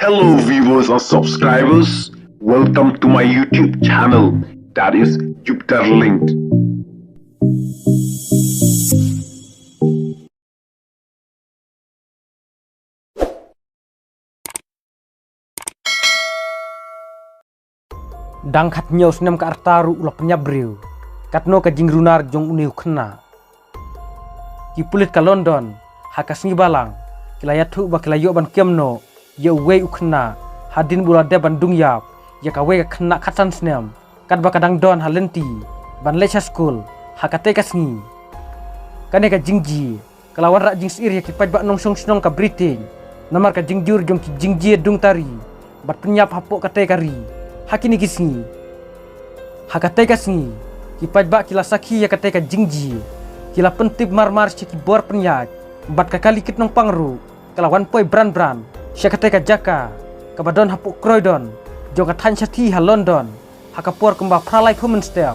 Hello viewers and subscribers, welcome to my YouTube channel, that is Jupiter Linked. Dang khat nyau senam ka artaru ulah penyabriu katno ka jingrunar jong uniu khna ki pulit ka London hakas ngi balang kilayatu ba kilayo ban kemno ye we ukhna hadin bula de bandung yap ya ka we ka khna khatan senam kat ba kadang don halenti ban lecha school hakate kasngi kane ka jingji kalawan rak jing sir ya ki paj ba nong song snong ka Britain namar ka jingjur jong ki jingji dung tari bat penyap hapok kate kari hakini kisngi hakate kasngi kipaj ba kila sakhi ya kate ka jingji kila pentip mar ki bor penyaj bat ka kali kit nong pangru kalawan poi bran syakate ka jaka kabadon hapuk kroidon jong ka than syati ha London hakapor kemba pralai human step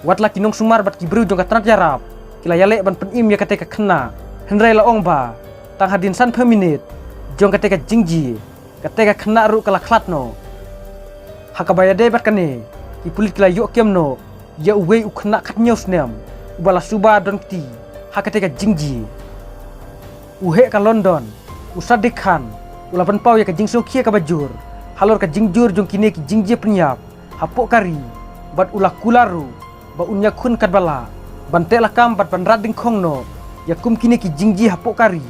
wat laki nong sumar bat ki bru jong ka tranat yarap kila yale ban penim ya kate ka khna henrai la ong ba tang hadin san per minute jong kate ka jingji kate ka khna ru kala klatno hakabaya debat kane ki pulit kila yok kemno ya uwe ukhna khatnyau snem ubala suba don ti hakate ka jingji uhe ka London usadik khan ulapan pau ya ka jingso khia ka bajur halor ka jingjur jong kine ki jingje penyap hapok kari bat ulah kularu ba unya khun kat bala bante la kam bat ban rading khongno ya kum kine ki jingji hapok kari